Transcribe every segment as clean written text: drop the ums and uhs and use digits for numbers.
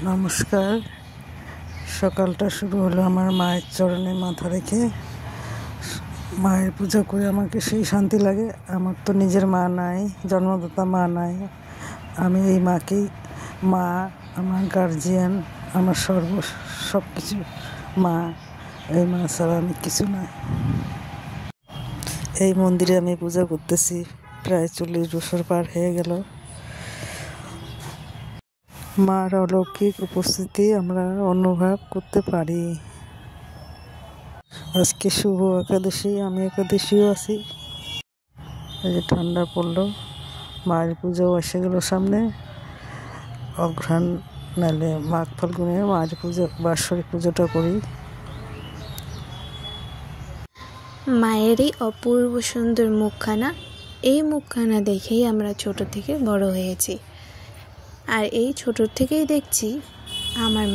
নমস্কার। সকালটা শুরু হলো আমার মায়ের চরণে মাথা রেখে। মায়ের পূজা করে আমাকে সেই শান্তি লাগে। আমার তো নিজের মা নাই, জন্মদাতা মা নাই। আমি এই মাকেই মা, আমার গার্জিয়ান, আমার সব কিছু মা। এই মা ছাড়া আমি কিছু না। এই মন্দিরে আমি পূজা করতেছি প্রায় 40 বছর পার হয়ে গেল। মার অলৌকিক উপস্থিতি আমরা অনুভব করতে পারি। আজকে শুভ একাদশী, আমি একাদশীও আছি। এই যে ঠান্ডা পড়লো, মায়ের পুজোও এসে গেল সামনে। অঘ্রাণ নাহলে মাঘ ফাল্গুনে মায়ের পুজো, বাৎসরিক পুজোটা করি। মায়ের এই অপূর্ব সুন্দর মুখখানা, এই মুখখানা দেখেই আমরা ছোট থেকে বড় হয়েছি। আর এই ছোট থেকেই দেখছি আমার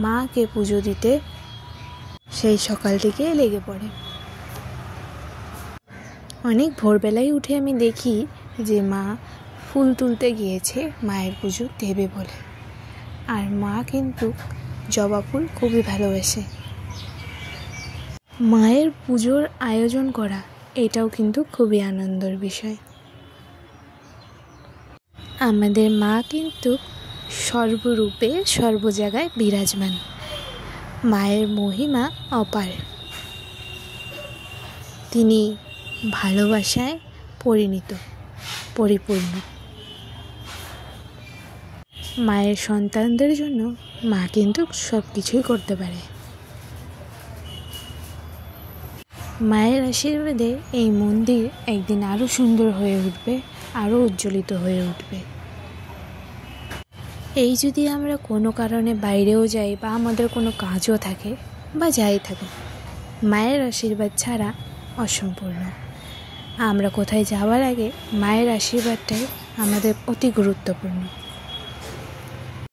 মাকে পুজো দিতে সেই সকাল থেকে লেগে পড়ে। অনেক ভোরবেলায় উঠে আমি দেখি যে মা ফুল তুলতে গিয়েছে মায়ের পুজো দেবে বলে। আর মা কিন্তু জবা ফুল খুবই ভালোবাসে। মায়ের পুজোর আয়োজন করা এটাও কিন্তু খুবই আনন্দের বিষয়। আমাদের মা কিন্তু সর্বরূপে সর্ব জায়গায় বিরাজমান। মায়ের মহিমা অপার। তিনি ভালোবাসায় পরিপূর্ণ। মায়ের সন্তানদের জন্য মা কিন্তু সব কিছুই করতে পারে। মায়ের আশীর্বাদে এই মন্দির একদিন আরও সুন্দর হয়ে উঠবে, আরও উজ্জ্বলিত হয়ে উঠবে। এই যদি আমরা কোনো কারণে বাইরেও যাই বা আমাদের কোনো কাজও থাকে বা যাই থাকে, মায়ের আশীর্বাদ ছাড়া অসম্পূর্ণ। আমরা কোথায় যাওয়ার আগে মায়ের আশীর্বাদটাই আমাদের অতি গুরুত্বপূর্ণ।